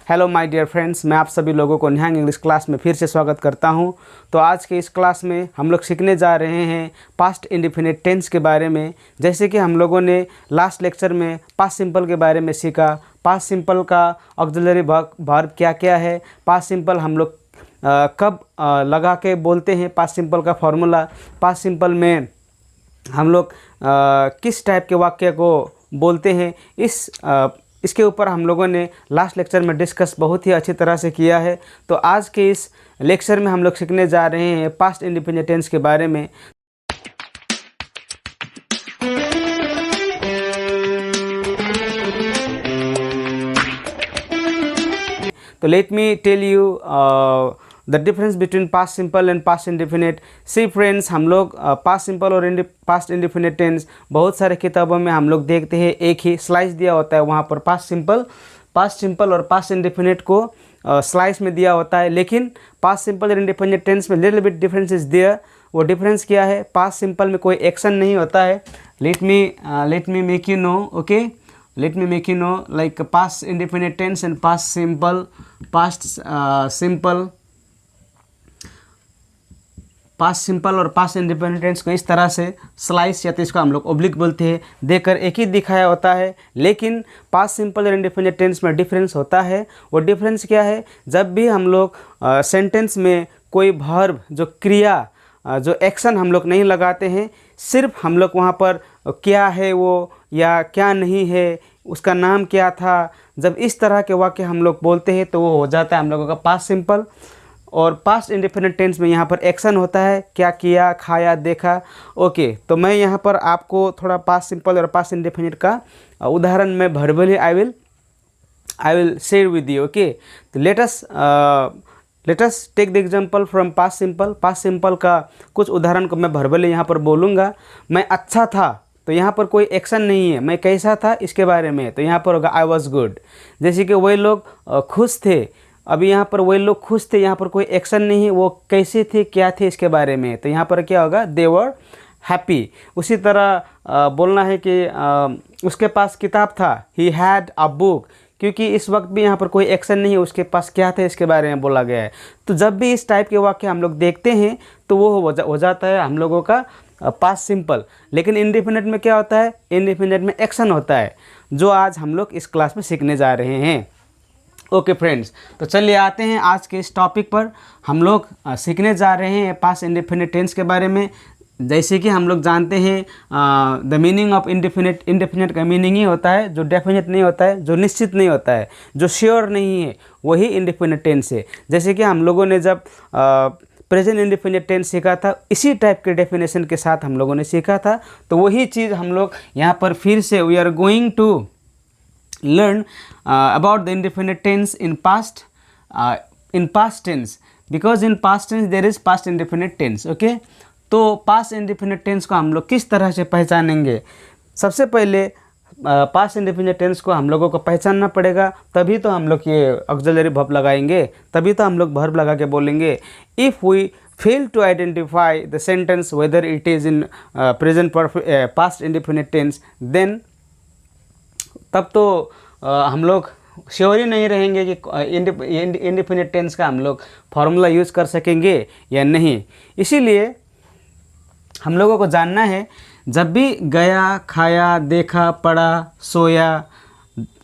Hello my dear friends, मैं आप सभी लोगों को निहांग इंग्लिश क्लास में फिर से स्वागत करता हूं। तो आज के इस क्लास में हम लोग सीखने जा रहे हैं पास्ट इंडेफिनिट टेंस के बारे में। जैसे कि हम लोगों ने लास्ट लेक्चर में पास्ट सिंपल के बारे में सीखा, पास्ट सिंपल का ऑक्सिलरी वर्ब क्या क्या है, पास्ट सिंपल हम लोग कब लगा के बोलते हैं, पास्ट सिंपल का फॉर्मूला, पास्ट सिंपल में हम लोग किस टाइप के वाक्य को बोलते हैं, इसके ऊपर हम लोगों ने लास्ट लेक्चर में डिस्कस बहुत ही अच्छी तरह से किया है। तो आज के इस लेक्चर में हम लोग सीखने जा रहे हैं पास्ट इंडेफिनिट टेंस के बारे में। तो let me tell you the difference between past simple and past indefinite. See friends, हम लोग पास्ट सिंपल और पास्ट इंडेफिनिट टेंस बहुत सारे किताबों में हम लोग देखते हैं, एक ही स्लाइस दिया होता है, वहाँ पर पास्ट सिंपल और पास्ट इंडेफिनिट को स्लाइस में दिया होता है। लेकिन पास्ट सिंपल और इंडेफिनिट टेंस में little bit difference is there. वो डिफरेंस क्या है? पास्ट सिंपल में कोई एक्शन नहीं होता है। Let me make you know, okay, let me make you know like past indefinite tense and past simple और पास्ट इंडिपेंडेंट टेंस को इस तरह से स्लाइस या तो इसको हम लोग ओब्लिक बोलते हैं, देकर एक ही दिखाया होता है। लेकिन पास्ट सिंपल और इंडिपेंडेंट टेंस में डिफरेंस होता है। वो डिफरेंस क्या है? जब भी हम लोग सेंटेंस में कोई वर्ब, जो क्रिया, जो एक्शन हम लोग नहीं लगाते हैं, सिर्फ हम लोग वहाँ पर क्या है वो या क्या नहीं है, उसका नाम क्या था, जब इस तरह के वाक्य हम लोग बोलते हैं तो वो हो जाता है हम लोगों का पास्ट सिंपल। और पास्ट इंडेफिनिट टेंस में यहाँ पर एक्शन होता है, क्या किया, खाया, देखा। ओके, तो मैं यहाँ पर आपको थोड़ा पास्ट सिंपल और पास्ट इंडेफिनिट का उदाहरण में verbally I will share with you. Okay, तो let us take the example from past simple. Past simple का कुछ उदाहरण को मैं वर्बली यहाँ पर बोलूँगा। मैं अच्छा था, तो यहाँ पर कोई एक्शन नहीं है। मैं कैसा था इसके बारे में, तो यहाँ पर होगा आई वॉज गुड। जैसे कि वही लोग खुश थे, अभी यहाँ पर वही लोग खुश थे, यहाँ पर कोई एक्शन नहीं है। वो कैसे थे, क्या थे इसके बारे में, तो यहाँ पर क्या होगा? दे वर हैप्पी। उसी तरह बोलना है कि उसके पास किताब था, ही हैड अ बुक, क्योंकि इस वक्त भी यहाँ पर कोई एक्शन नहीं है, उसके पास क्या था इसके बारे में बोला गया है। तो जब भी इस टाइप के वाक्य हम लोग देखते हैं तो वो हो जाता है हम लोगों का पास्ट सिंपल। लेकिन इंडेफिनिट में क्या होता है? इंडेफिनिट में एक्शन होता है, जो आज हम लोग इस क्लास में सीखने जा रहे हैं। ओके फ्रेंड्स, तो चलिए आते हैं आज के इस टॉपिक पर। हम लोग सीखने जा रहे हैं पास्ट इंडेफिनिट टेंस के बारे में। जैसे कि हम लोग जानते हैं द मीनिंग ऑफ इंडेफिनिट का मीनिंग ही होता है जो डेफिनेट नहीं होता है, जो निश्चित नहीं होता है, जो श्योर नहीं है, वही इंडेफिनिट टेंस है। जैसे कि हम लोगों ने जब प्रेजेंट इंडेफिनिट टेंस सीखा था, इसी टाइप के डेफिनेशन के साथ हम लोगों ने सीखा था। तो वही चीज़ हम लोग यहाँ पर फिर से we are going to learn about the indefinite tense in past tense, because in past tense there is past indefinite tense. okay, तो past indefinite tense को हम लोग किस तरह से पहचानेंगे? सबसे पहले पास्ट इंडेफिनिट टेंस को हम लोगों को पहचानना पड़ेगा, तभी तो हम लोग ये ऑक्सिलरी वर्ब लगाएंगे, तभी तो हम लोग वर्ब लगा के बोलेंगे। If we fail to identify the sentence whether it is in present past indefinite tense, then तब तो हम लोग श्योर ही नहीं रहेंगे कि इंडेफिनिट टेंस का हम लोग फॉर्मूला यूज़ कर सकेंगे या नहीं। इसीलिए हम लोगों को जानना है, जब भी गया, खाया, देखा, पढ़ा, सोया,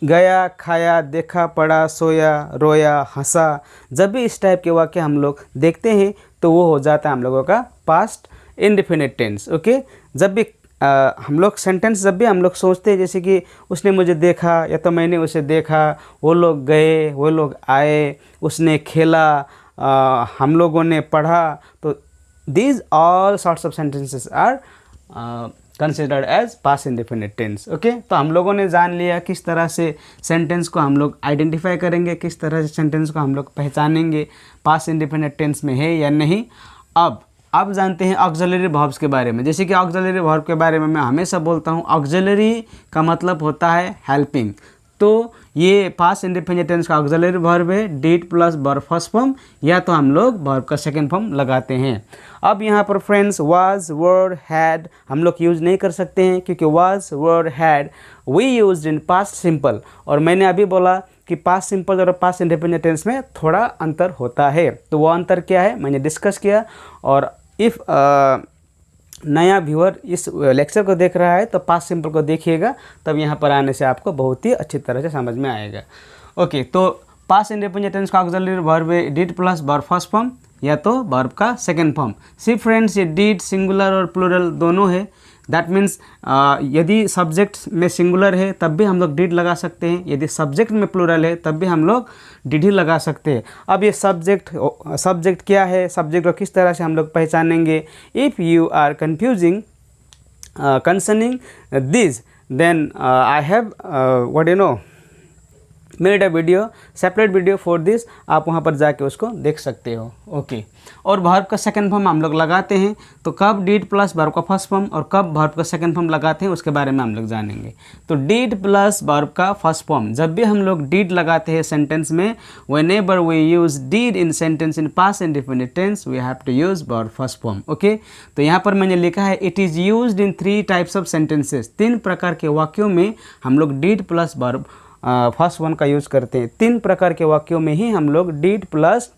गया, खाया, देखा, पढ़ा, सोया, रोया, हंसा, जब भी इस टाइप के वाक्य हम लोग देखते हैं तो वो हो जाता है हम लोगों का पास्ट इंडेफिनिट टेंस। ओके, जब भी हम लोग सेंटेंस जब भी हम लोग सोचते हैं, जैसे कि उसने मुझे देखा या तो मैंने उसे देखा, वो लोग गए, वो लोग आए, उसने खेला, हम लोगों ने पढ़ा, तो these all sorts of sentences are considered as past indefinite tense. Okay, तो हम लोगों ने जान लिया किस तरह से सेंटेंस को हम लोग आइडेंटिफाई करेंगे, किस तरह से सेंटेंस को हम लोग पहचानेंगे पास्ट इंडेफिनिट टेंस में है या नहीं। अब जानते हैं ऑक्सिलरी वर्ब्स के बारे में। जैसे कि ऑक्सिलरी वर्ब के बारे में मैं हमेशा बोलता हूँ, ऑक्सिलरी का मतलब होता है हेल्पिंग। तो ये पास्ट इंडिपेंडेंट टेंस का ऑक्सिलरी वर्ब है, did plus verb first form, या तो हम लोग वर्ब का सेकंड फॉर्म लगाते हैं। अब यहाँ पर फ्रेंड्स वाज, वर, हैड हम लोग यूज़ नहीं कर सकते हैं, क्योंकि was, were, had we used in past simple, और मैंने अभी बोला कि पास्ट सिंपल और पास्ट इंडिपेंडेंट टेंस में थोड़ा अंतर होता है। तो वो अंतर क्या है मैंने डिस्कस किया, और इफ़ नया व्यूअर इस लेक्चर को देख रहा है तो पास्ट सिंपल को देखिएगा, तब यहाँ पर आने से आपको बहुत ही अच्छी तरह से समझ में आएगा। ओके, तो पास्ट इंडिपेंडेंट टेंस का ऑक्सिलरी वर्ब है did plus verb first form, या तो वर्ब का सेकंड फॉर्म। सी फ्रेंड्स, ये डिड सिंगुलर और प्लूरल दोनों है। दैट मीन्स यदि सब्जेक्ट में सिंगुलर है तब भी हम लोग डिड लगा सकते हैं, यदि सब्जेक्ट में प्लूरल है तब भी हम लोग डिड ही लगा सकते हैं। अब ये सब्जेक्ट क्या है, सब्जेक्ट को किस तरह से हम लोग पहचानेंगे? If you are confusing concerning this, then I have made a video, separate video for this, आप वहाँ पर जाके उसको देख सकते हो। ओके, और वर्ब का सेकंड फॉर्म हम लोग लगाते हैं, तो कब डिड प्लस वर्ब का फर्स्ट फॉर्म और कब वर्ब का सेकंड फॉर्म लगाते हैं उसके बारे में हम लोग जानेंगे। तो डिड प्लस वर्ब का फर्स्ट फॉर्म, जब भी हम लोग डिड लगाते हैं सेंटेंस में, whenever we use did in sentence in past independent tense we have to use verb first form. Okay, तो यहाँ पर मैंने लिखा है it is used in 3 types of sentences, 3 प्रकार के वाक्यों में हम लोग did plus verb first one का यूज़ करते हैं। 3 प्रकार के वाक्यों में ही हम लोग did plus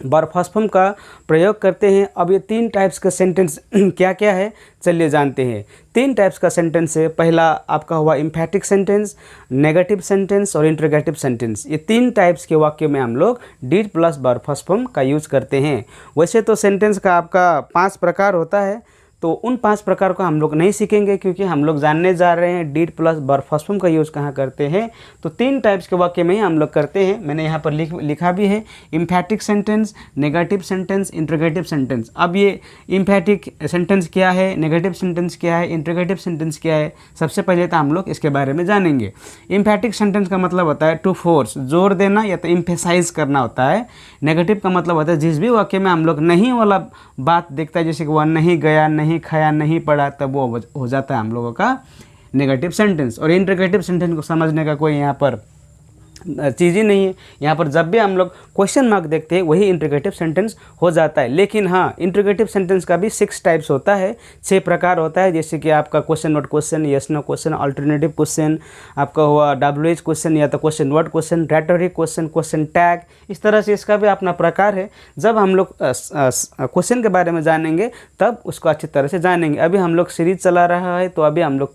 verb first form का प्रयोग करते हैं। अब ये 3 टाइप्स का सेंटेंस क्या क्या है चलिए जानते हैं। 3 टाइप्स का सेंटेंस है, पहला आपका हुआ इम्फैटिक सेंटेंस, नेगेटिव सेंटेंस और इंटरोगेटिव सेंटेंस। ये 3 टाइप्स के वाक्यों में हम लोग did plus verb first form का यूज़ करते हैं। वैसे तो सेंटेंस का आपका 5 प्रकार होता है, तो उन 5 प्रकार को हम लोग नहीं सीखेंगे, क्योंकि हम लोग जानने जा रहे हैं did plus verb first form का यूज़ कहाँ करते हैं। तो 3 टाइप्स के वाक्य में ही हम लोग करते हैं। मैंने यहाँ पर लिखा भी है, emphatic sentence, negative sentence, interrogative sentence. अब ये इम्फैटिक सेंटेंस क्या है, नेगेटिव सेंटेंस क्या है, इंटरोगेटिव सेंटेंस क्या है, सबसे पहले तो हम लोग इसके बारे में जानेंगे। इम्फैटिक सेंटेंस का मतलब होता है टू फोर्स, जोर देना या तो इम्फेसाइज करना होता है। नेगेटिव का मतलब होता है जिस भी वाक्य में हम लोग नहीं वाला बात देखता है, जैसे कि वह नहीं गया, नहीं खाया, नहीं पढ़ा, तब वो हो जाता है हम लोगों का नेगेटिव सेंटेंस। और इंटरोगेटिव सेंटेंस को समझने का कोई यहाँ पर चीज़ ही नहीं है। यहाँ पर जब भी हम लोग क्वेश्चन मार्क देखते हैं वही इंटरोगेटिव सेंटेंस हो जाता है। लेकिन हाँ, इंटरोगेटिव सेंटेंस का भी 6 टाइप्स होता है, 6 प्रकार होता है। जैसे कि आपका question word question, yes no question, alternative question, आपका हुआ WH क्वेश्चन या तो question word question, rhetoric question, question tag, इस तरह से इसका भी अपना प्रकार है। जब हम लोग क्वेश्चन के बारे में जानेंगे तब उसको अच्छी तरह से जानेंगे। अभी हम लोग सीरीज चला रहा है, तो अभी हम लोग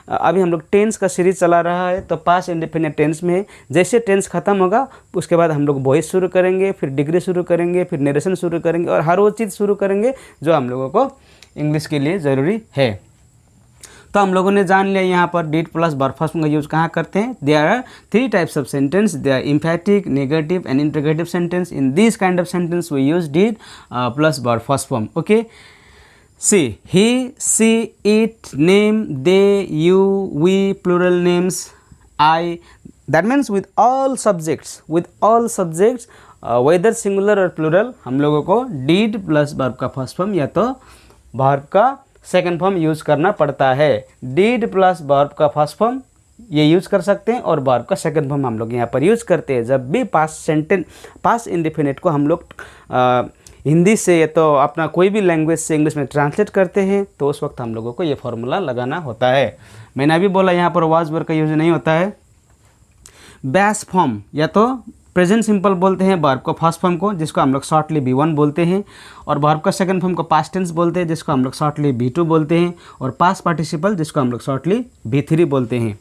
अभी हम लोग टेंस का सीरीज चला रहा है, तो पास्ट इंडिपेंडेंट टेंस में जैसे टेंस खत्म होगा उसके बाद हम लोग वॉइस शुरू करेंगे, फिर डिग्री शुरू करेंगे, फिर नरेशन शुरू करेंगे, और हर वो चीज़ शुरू करेंगे जो हम लोगों को इंग्लिश के लिए ज़रूरी है। तो हम लोगों ने जान लिया यहाँ पर did plus verb first form का यूज़ कहाँ करते हैं। There are 3 types of sentence, they are emphatic, negative and interrogative sentence. In this kind of sentence we use did plus verb first form. Okay, see, he, she, it, name, they, you, we, plural names, I. That means with all subjects, whether singular or plural, हम लोगों को did plus verb का first form या तो verb का second form use करना पड़ता है। did plus verb का फर्स्ट फॉर्म ये यूज़ कर सकते हैं, और verb का सेकंड फॉर्म हम लोग यहाँ पर यूज़ करते हैं जब भी पास्ट इंडिफिनिट को हम लोग हिंदी से या तो अपना कोई भी लैंग्वेज से इंग्लिश में ट्रांसलेट करते हैं, तो उस वक्त हम लोगों को ये फॉर्मूला लगाना होता है। मैंने अभी बोला यहाँ पर वाज वर्ब का यूज़ नहीं होता है। बैस फॉर्म या तो प्रेजेंट सिंपल बोलते हैं वर्ब को फर्स्ट फॉर्म को, जिसको हम लोग शॉर्टली B1 बोलते हैं, और वर्ब का सेकंड फॉर्म को पास्ट टेंस बोलते हैं, जिसको हम लोग शॉर्टली B2 बोलते हैं, और पास्ट पार्टिसिपल जिसको हम लोग शॉर्टली B3 बोलते हैं।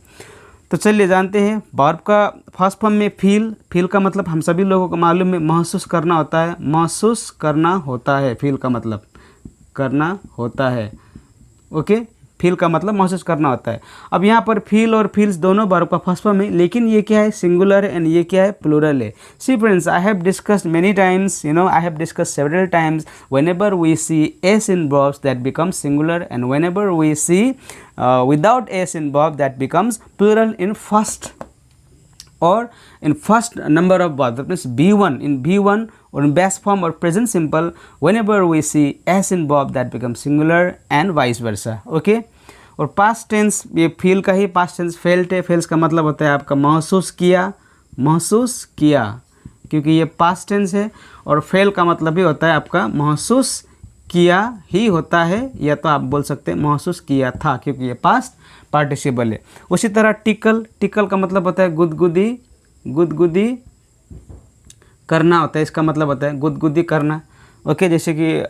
तो चलिए जानते हैं वर्ब का फर्स्ट फॉर्म में फील का मतलब हम सभी लोगों को मालूम है, महसूस करना होता है। महसूस करना होता है, फील का मतलब करना होता है। ओके, फील का मतलब महसूस करना होता है। अब यहाँ पर फील और फील्स दोनों वर्ब का फर्स्ट फॉर्म है, लेकिन ये क्या है, सिंगुलर है, एंड ये क्या है, प्लूरल है। See friends, I have discussed many times, I have discussed several times, whenever we see s in verbs that becomes singular, and whenever we see without s in verb that becomes plural in first or in first number of verbs. That means B1 in B1 or in base form or present simple, whenever we see s in verb that becomes singular and vice versa. Okay, और past tense, ये feel का ही past tense felt है। Fails का मतलब होता है आपका महसूस किया, महसूस किया, क्योंकि ये पास्ट टेंस है। और फेल का मतलब भी होता है आपका महसूस किया ही होता है, या तो आप बोल सकते हैं महसूस किया था, क्योंकि ये पास्ट पार्टिसिपल है। उसी तरह टिकल, टिकल का मतलब होता है गुदगुदी, गुदगुदी करना होता है, इसका मतलब होता है गुदगुदी करना। ओके, जैसे कि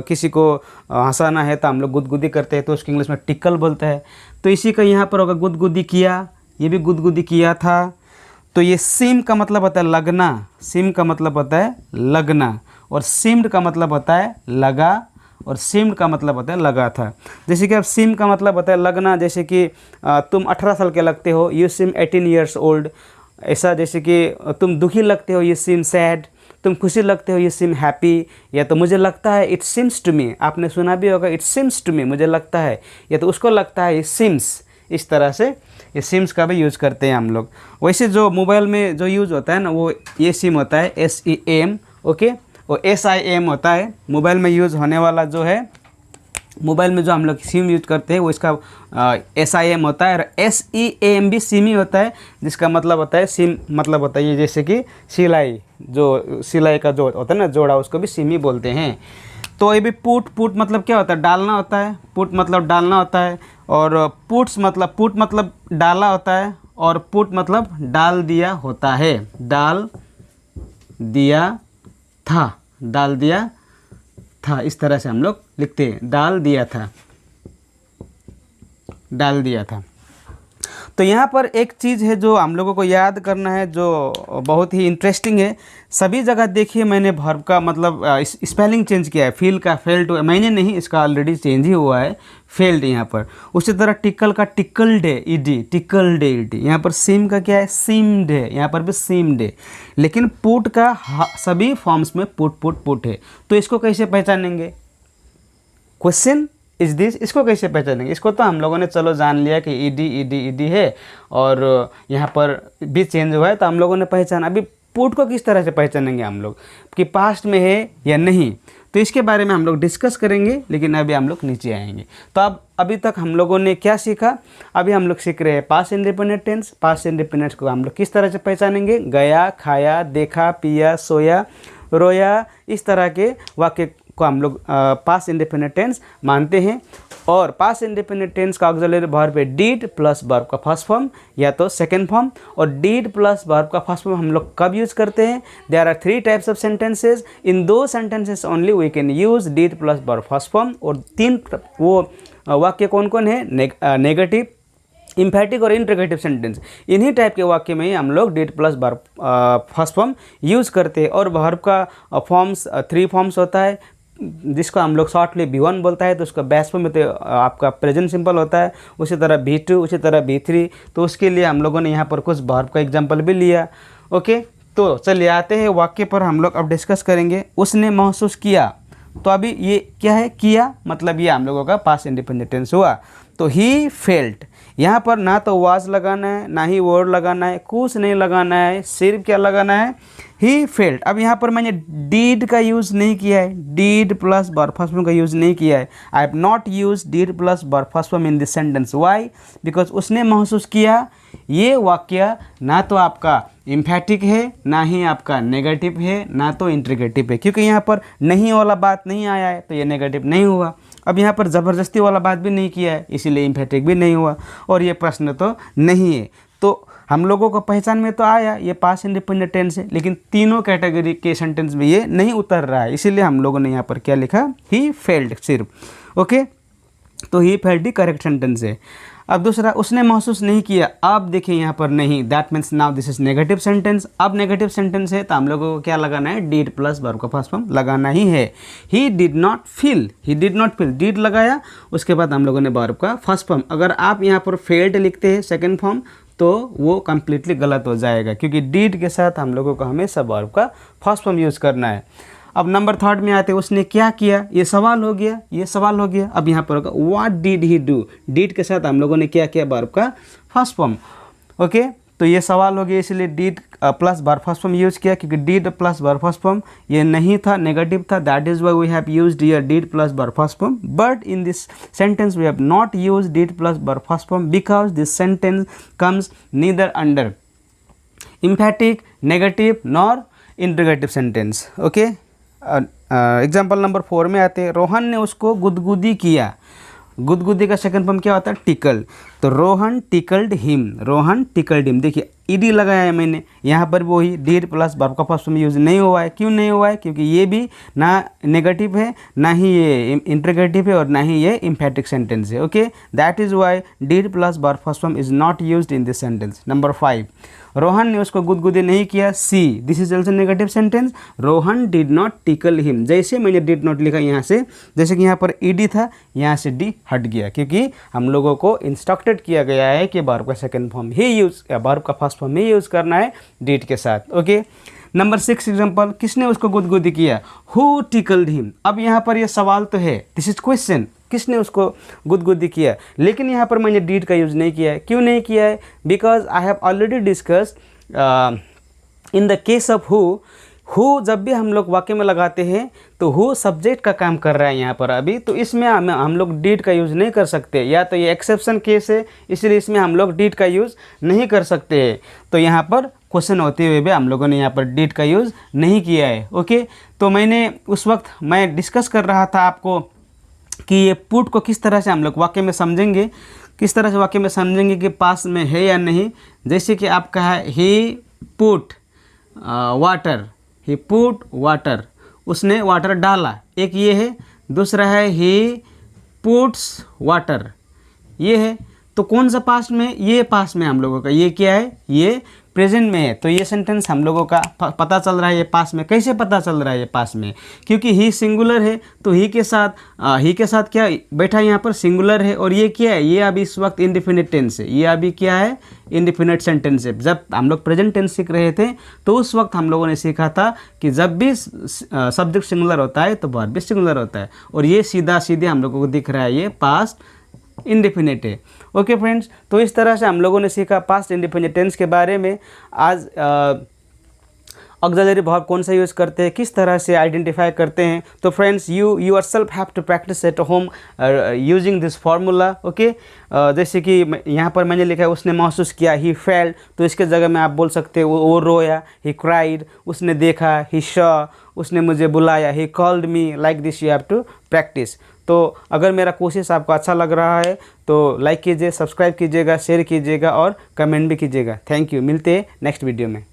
किसी को हंसाना है तो हम लोग गुदगुदी करते हैं, तो उसको इंग्लिश में टिकल बोलते हैं। तो इसी का यहाँ पर होगा गुदगुदी किया, ये भी गुदगुदी किया था। तो ये सिम का मतलब होता है लगना, सिम का मतलब होता है लगना, और सिम्ड का मतलब होता है लगा, और सिम्ड का मतलब होता है लगा था। जैसे कि अब सिम का मतलब होता है लगना, जैसे कि तुम 18 साल के लगते हो, यू सिम 18 ईयर्स ओल्ड। ऐसा जैसे कि तुम दुखी लगते हो, यू सिम सैड। तुम खुशी लगते हो, यू सिम हैप्पी। या तो मुझे लगता है, इट सिम्स टू मी, आपने सुना भी होगा इट सिम्स टू मी, मुझे लगता है, या तो उसको लगता है, इट सिम्स। इस तरह से ये सिम्स का भी यूज़ करते हैं हम लोग। वैसे जो मोबाइल में जो यूज़ होता है ना, वो ये सिम होता है SEM, ओके, और SIM होता है मोबाइल में यूज़ होने वाला जो है। मोबाइल में जो हम लोग सिम यूज करते हैं वो इसका SIM होता है, और SEAM भी सिम ही होता है, जिसका मतलब होता है सिम, मतलब होता है ये जैसे कि सिलाई, जो सिलाई का जो होता है ना जोड़ा, उसको भी सिम ही बोलते हैं। तो ये भी पुट, पुट मतलब क्या होता है, डालना होता है, पुट मतलब डालना होता है। और पुट्स मतलब, पुट मतलब डाला होता है, और पुट मतलब डाल दिया होता है, डाल दिया था, डाल दिया था, इस तरह से हम लोग लिखते हैं, डाल दिया था, डाल दिया था। तो यहाँ पर एक चीज़ है जो हम लोगों को याद करना है, जो बहुत ही इंटरेस्टिंग है। सभी जगह देखिए मैंने वर्ब का मतलब स्पेलिंग चेंज किया है, फील का फेल्ट, मैंने नहीं, इसका ऑलरेडी चेंज ही हुआ है, फेल्ड यहाँ पर। उसी तरह टिकल का टिकल्ड है, ED, टिकल्ड है, ED। यहाँ पर सिम का क्या है, सिम्ड है, यहाँ पर भी सिम्ड है। लेकिन पुट का सभी फॉर्म्स में पुट पुट पुट है। तो इसको कैसे पहचानेंगे, क्वेश्चन इज दिस, इसको कैसे पहचानेंगे? इसको तो हम लोगों ने चलो जान लिया कि ED है, और यहाँ पर भी चेंज हुआ है, तो हम लोगों ने पहचाना। अभी पुट को किस तरह से पहचानेंगे हम लोग कि पास्ट में है या नहीं, तो इसके बारे में हम लोग डिस्कस करेंगे। लेकिन अभी हम लोग नीचे आएंगे। तो अब अभी तक हम लोगों ने क्या सीखा? अभी हम लोग सीख रहे हैं past independent tense. Past independent को हम लोग किस तरह से पहचानेंगे? गया, खाया, देखा, पिया, सोया, रोया, इस तरह के वाक्य को हम लोग पास्ट इंडिपेंडेंट टेंस मानते हैं। और पास्ट इंडिपेंडेंट टेंस का ऑक्सिलरी वर्ब है डिड प्लस वर्ब का फर्स्ट फॉर्म या तो सेकंड फॉर्म। और डिड प्लस वर्ब का फर्स्ट फॉर्म हम लोग कब यूज़ करते हैं? There are 3 types of sentences, इन दो sentences only we can use did plus verb first form. और 3 वो वाक्य कौन कौन है? नेगेटिव, इम्फेटिक और इंट्रोगेटिव सेंटेंस। इन्हीं टाइप के वाक्य में ही हम लोग did plus verb first form use करते हैं। और वर्ब का फॉर्म्स 3 फॉर्म्स होता है, जिसको हम लोग शॉर्टली V1 बोलता है, तो उसका बेस्ट फॉर्म में तो आपका प्रेजेंट सिंपल होता है। उसी तरह V2, उसी तरह V3। तो उसके लिए हम लोगों ने यहाँ पर कुछ वर्ब का एग्जांपल भी लिया। ओके, तो चलिए आते हैं वाक्य पर, हम लोग अब डिस्कस करेंगे। उसने महसूस किया, तो अभी ये क्या है? किया, मतलब ये हम लोगों का पास्ट इंडिपेंडेंट टेंस हुआ। तो ही फेल्ट, यहाँ पर ना तो वाज लगाना है, ना ही वर्ड लगाना है, कुछ नहीं लगाना है, सिर्फ क्या लगाना है? He felt. अब यहाँ पर मैंने डीड का यूज़ नहीं किया है, did plus verb first form का यूज़ नहीं किया है। I have not use did plus verb first form in this sentence. Why? Because उसने महसूस किया, ये वाक्य ना तो आपका इम्फेटिक है, ना ही आपका नेगेटिव है, ना तो इंट्रोगेटिव है, क्योंकि यहाँ पर नहीं वाला बात नहीं आया है, तो ये नेगेटिव नहीं हुआ। अब यहाँ पर ज़बरदस्ती वाला बात भी नहीं किया है, इसीलिए इम्फेटिक भी नहीं हुआ। और ये प्रश्न तो नहीं है। तो हम लोगों को पहचान में तो आया ये पास्ट इंडिपेंडेंट टेंस है, लेकिन तीनों कैटेगरी के सेंटेंस में ये नहीं उतर रहा है, इसीलिए हम लोगों ने यहाँ पर क्या लिखा? ही फेल्ड सिर्फ। ओके, तो he failed he correct sentence है। अब दूसरा, उसने महसूस नहीं किया। अब देखिए यहाँ पर नहीं, that means now this is negative sentence. अब नेगेटिव सेंटेंस है तो हम लोगों को क्या लगाना है? डीड प्लस वर्ब का फर्स्ट फॉर्म लगाना ही है। He did not feel, he did not feel, did लगाया, उसके बाद हम लोगों ने वर्ब का फर्स्ट फॉर्म। अगर आप यहाँ पर फेल्ड लिखते हैं सेकेंड फॉर्म, तो वो कम्प्लीटली गलत हो जाएगा, क्योंकि डीड के साथ हम लोगों को हमेशा वर्ब का फर्स्ट फॉर्म यूज़ करना है। अब नंबर 3 में आते हैं, उसने क्या किया? ये सवाल हो गया, ये सवाल हो गया। अब यहाँ पर होगा what did he do. Did के साथ हम लोगों ने क्या किया? वर्ब का फर्स्ट फॉर्म। ओके, तो ये सवाल हो गया, इसलिए did plus verb first form use किया, क्योंकि did plus verb first form ये नहीं था, नेगेटिव था, that is why we have used here did plus verb first form. But in this sentence we have not used did plus verb first form because this sentence comes neither under emphatic, negative nor interrogative sentence. Okay, example number 4 में आते हैं. रोहन ने उसको गुदगुदी किया. गुदगुदी का second form क्या होता है? टिकल. तो Rohan tickled him. Rohan tickled him. देखिए ईडी लगाया है मैंने, यहाँ पर वही डिड प्लस वर्ब का फर्स्ट फॉर्म यूज़ नहीं हुआ है. क्यों नहीं हुआ है? क्योंकि ये भी ना नेगेटिव है, ना ही ये इंटरोगेटिव है, और ना ही ये इम्फेटिक सेंटेंस है. Okay, that is why did plus verb first form is not used in this sentence. Number 5, Rohan ने उसको गुदगुदी नहीं किया. See, this is also negative sentence. Rohan did not tickle him. जैसे मैंने डिड नॉट लिखा यहाँ से, जैसे कि यहाँ पर ईडी था, यहाँ से डी हट गया, क्योंकि हम लोगों को इंस्ट्रक्टेड किया गया है कि वर्ब का सेकंड फॉर्म ही यूज़ या वर्ब का फर्स्ट फॉर्म ही यूज़ करना है डिड के साथ. ओके, नंबर 6 एग्जाम्पल, किसने उसको गुदगुदी किया? Who tickled him. अब यहाँ पर ये सवाल तो है, दिस इज क्वेश्चन, किसने उसको गुदगुदी किया, लेकिन यहाँ पर मैंने डीड का यूज़ नहीं किया है. क्यों नहीं किया है? Because I have already discussed in the case of who जब भी हम लोग वाक्य में लगाते हैं तो हु सब्जेक्ट का काम कर रहा है यहाँ पर अभी, तो इसमें हम लोग डीड का यूज़ नहीं कर सकते, या तो ये एक्सेप्शन केस है, इसलिए इसमें हम लोग डीड का यूज़ नहीं कर सकते हैं. तो यहाँ पर क्वेश्चन होते हुए भी हम लोगों ने यहाँ पर डीड का यूज़ नहीं किया है. ओके, तो मैंने उस वक्त मैं डिस्कस कर रहा था आपको कि ये पुट को किस तरह से हम लोग वाक्य में समझेंगे, किस तरह से वाक्य में समझेंगे कि पास में है या नहीं. जैसे कि आप कहा ही पुट वाटर, ही पुट वाटर, उसने वाटर डाला, एक ये है. दूसरा है ही पुट्स वाटर, ये है. तो कौन सा पास्ट में? ये पास्ट में हम लोगों का. ये क्या है? ये प्रेजेंट में है. तो ये सेंटेंस हम लोगों का पता चल रहा है ये पास्ट में. कैसे पता चल रहा है ये पास्ट में? क्योंकि ही सिंगुलर है, तो ही के साथ क्या बैठा यहाँ पर? सिंगुलर है. और ये क्या है? ये अभी इस वक्त इंडिफिनिट टेंस है. ये अभी क्या है? इंडिफिनिट सेंटेंस है. जब हम लोग प्रेजेंट टेंस सीख रहे थे तो उस वक्त हम लोगों ने सीखा था कि जब भी सब्जेक्ट सिंगुलर होता है तो वर्ब भी सिंगुलर होता है. और ये सीधा सीधे हम लोगों को दिख रहा है ये पास्ट इंडिफिनिट है. ओके फ्रेंड्स, तो इस तरह से हम लोगों ने सीखा पास्ट इंडिफिनिट टेंस के बारे में. आज ऑक्सिलरी वर्ब कौन सा यूज़ करते हैं, किस तरह से आइडेंटिफाई करते हैं. तो friends you yourself have to practise at home using this formula. Okay, जैसे कि यहाँ पर मैंने लिखा है उसने महसूस किया, ही फेल्ट, तो इसके जगह में आप बोल सकते हो वो रोया, ही क्राइड, उसने देखा, ही शॉ, उसने मुझे बुलाया, he called me. Like this you have to practise. तो अगर मेरा कोशिश आपको अच्छा लग रहा है तो लाइक कीजिए, सब्सक्राइब कीजिएगा, शेयर कीजिएगा और कमेंट भी कीजिएगा. Thank you. मिलते हैं नेक्स्ट वीडियो में.